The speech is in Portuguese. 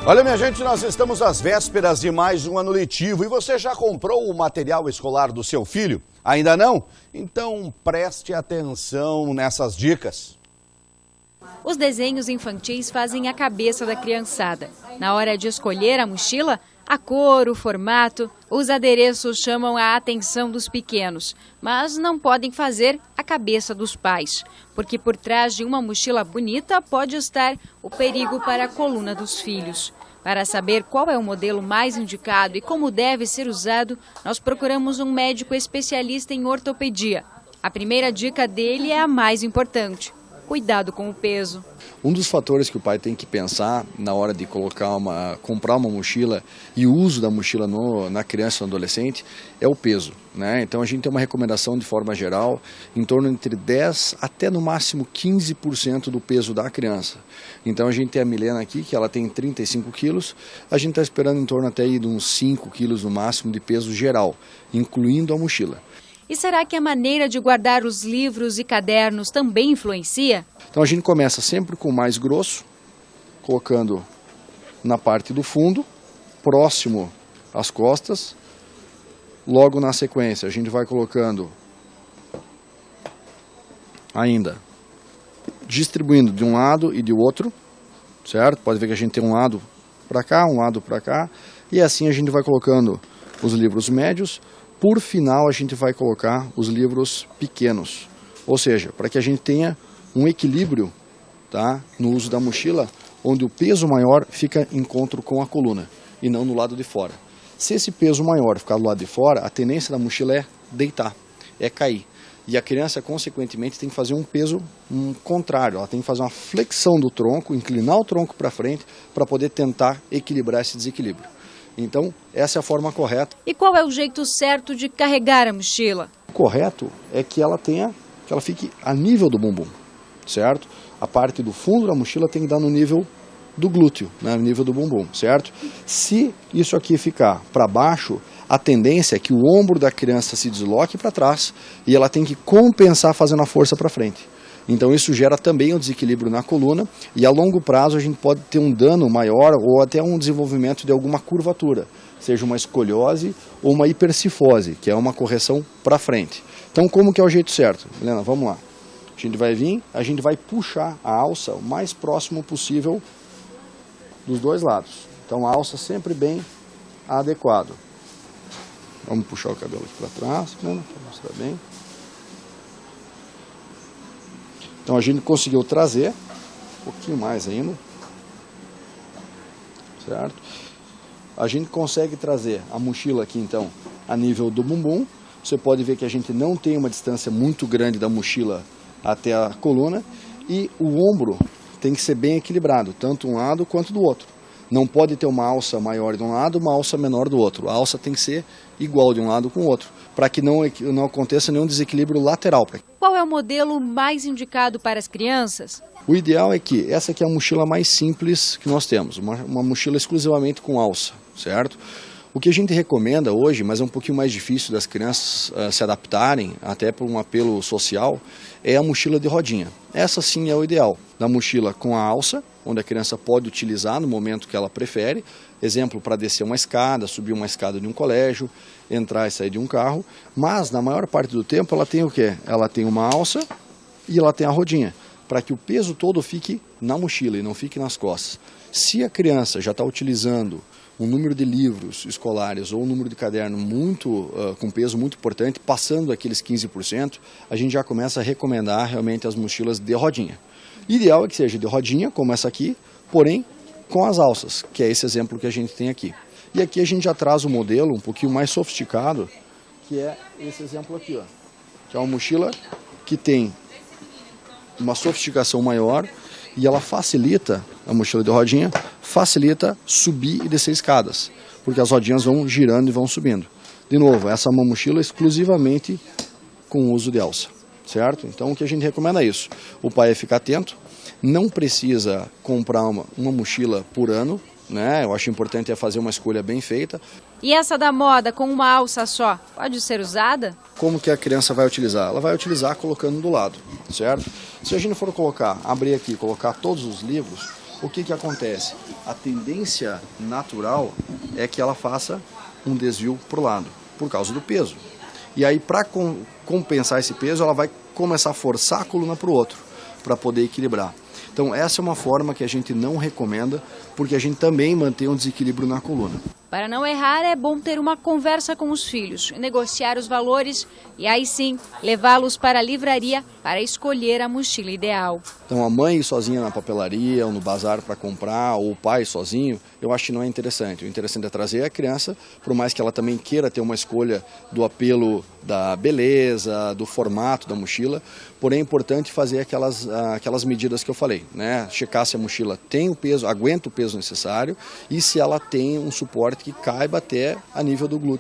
Olha, minha gente, nós estamos às vésperas de mais um ano letivo e você já comprou o material escolar do seu filho? Ainda não? Então preste atenção nessas dicas. Os desenhos infantis fazem a cabeça da criançada. Na hora de escolher a mochila, a cor, o formato, os adereços chamam a atenção dos pequenos, mas não podem fazer a cabeça dos pais, porque por trás de uma mochila bonita pode estar o perigo para a coluna dos filhos. Para saber qual é o modelo mais indicado e como deve ser usado, nós procuramos um médico especialista em ortopedia. A primeira dica dele é a mais importante: cuidado com o peso. Um dos fatores que o pai tem que pensar na hora de comprar uma mochila e o uso da mochila na criança e no adolescente é o peso, né? Então a gente tem uma recomendação de forma geral em torno entre 10 até no máximo 15% do peso da criança. Então a gente tem a Milena aqui, que ela tem 35 quilos, a gente está esperando em torno até aí de uns 5 quilos no máximo de peso geral, incluindo a mochila. E será que a maneira de guardar os livros e cadernos também influencia? Então a gente começa sempre com o mais grosso, colocando na parte do fundo, próximo às costas. Logo na sequência a gente vai colocando ainda, distribuindo de um lado e de outro, certo? Pode ver que a gente tem um lado para cá, um lado para cá. E assim a gente vai colocando os livros médios. Por final, a gente vai colocar os livros pequenos, ou seja, para que a gente tenha um equilíbrio, tá, no uso da mochila, onde o peso maior fica em encontro com a coluna e não no lado de fora. Se esse peso maior ficar do lado de fora, a tendência da mochila é deitar, é cair. E a criança, consequentemente, tem que fazer um peso contrário, ela tem que fazer uma flexão do tronco, inclinar o tronco para frente, para poder tentar equilibrar esse desequilíbrio. Então, essa é a forma correta. E qual é o jeito certo de carregar a mochila? O correto é que ela fique a nível do bumbum, certo? A parte do fundo da mochila tem que dar no nível do glúteo, né? No nível do bumbum, certo? Se isso aqui ficar para baixo, a tendência é que o ombro da criança se desloque para trás e ela tem que compensar fazendo a força para frente. Então isso gera também um desequilíbrio na coluna e a longo prazo a gente pode ter um dano maior ou até um desenvolvimento de alguma curvatura, seja uma escoliose ou uma hipercifose, que é uma correção para frente. Então como que é o jeito certo? Helena, vamos lá. A gente vai vir, a gente vai puxar a alça o mais próximo possível dos dois lados. Então a alça sempre bem adequado. Vamos puxar o cabelo aqui para trás, Helena, para mostrar bem. Então a gente conseguiu trazer um pouquinho mais ainda, certo? A gente consegue trazer a mochila aqui então a nível do bumbum. Você pode ver que a gente não tem uma distância muito grande da mochila até a coluna e o ombro tem que ser bem equilibrado, tanto um lado quanto do outro. Não pode ter uma alça maior de um lado, uma alça menor do outro. A alça tem que ser igual de um lado com o outro, para que não aconteça nenhum desequilíbrio lateral. Qual é o modelo mais indicado para as crianças? O ideal é que essa aqui é a mochila mais simples que nós temos, uma mochila exclusivamente com alça, certo? O que a gente recomenda hoje, mas é um pouquinho mais difícil das crianças se adaptarem, até por um apelo social, é a mochila de rodinha. Essa sim é o ideal, da mochila com a alça, onde a criança pode utilizar no momento que ela prefere, exemplo, para descer uma escada, subir uma escada de um colégio, entrar e sair de um carro, mas na maior parte do tempo ela tem o quê? Ela tem uma alça e ela tem a rodinha, para que o peso todo fique na mochila e não fique nas costas. Se a criança já está utilizando um número de livros escolares ou um número de caderno com peso muito importante, passando aqueles 15%, a gente já começa a recomendar realmente as mochilas de rodinha. Ideal é que seja de rodinha, como essa aqui, porém com as alças, que é esse exemplo que a gente tem aqui. E aqui a gente já traz um modelo um pouquinho mais sofisticado, que é esse exemplo aqui, ó, que é uma mochila que tem uma sofisticação maior e ela facilita, a mochila de rodinha, facilita subir e descer escadas, porque as rodinhas vão girando e vão subindo. De novo, essa é uma mochila exclusivamente com uso de alça, certo? Então o que a gente recomenda é isso. O pai é ficar atento, não precisa comprar uma mochila por ano, né? Eu acho importante fazer uma escolha bem feita. E essa da moda com uma alça só, pode ser usada? Como que a criança vai utilizar? Ela vai utilizar colocando do lado, certo? Se a gente for abrir aqui e colocar todos os livros, o que acontece? A tendência natural é que ela faça um desvio para o lado, por causa do peso. E aí, para compensar esse peso, ela vai começar a forçar a coluna para o outro, para poder equilibrar. Então, essa é uma forma que a gente não recomenda, porque a gente também mantém um desequilíbrio na coluna. Para não errar, é bom ter uma conversa com os filhos, negociar os valores e aí sim levá-los para a livraria para escolher a mochila ideal. Então a mãe ir sozinha na papelaria ou no bazar para comprar, ou o pai sozinho, eu acho que não é interessante. O interessante é trazer a criança, por mais que ela também queira ter uma escolha do apelo da beleza, do formato da mochila, porém é importante fazer aquelas medidas que eu falei, né? Checar se a mochila tem o peso, aguenta o peso necessário e se ela tem um suporte que caiba até a nível do glúteo.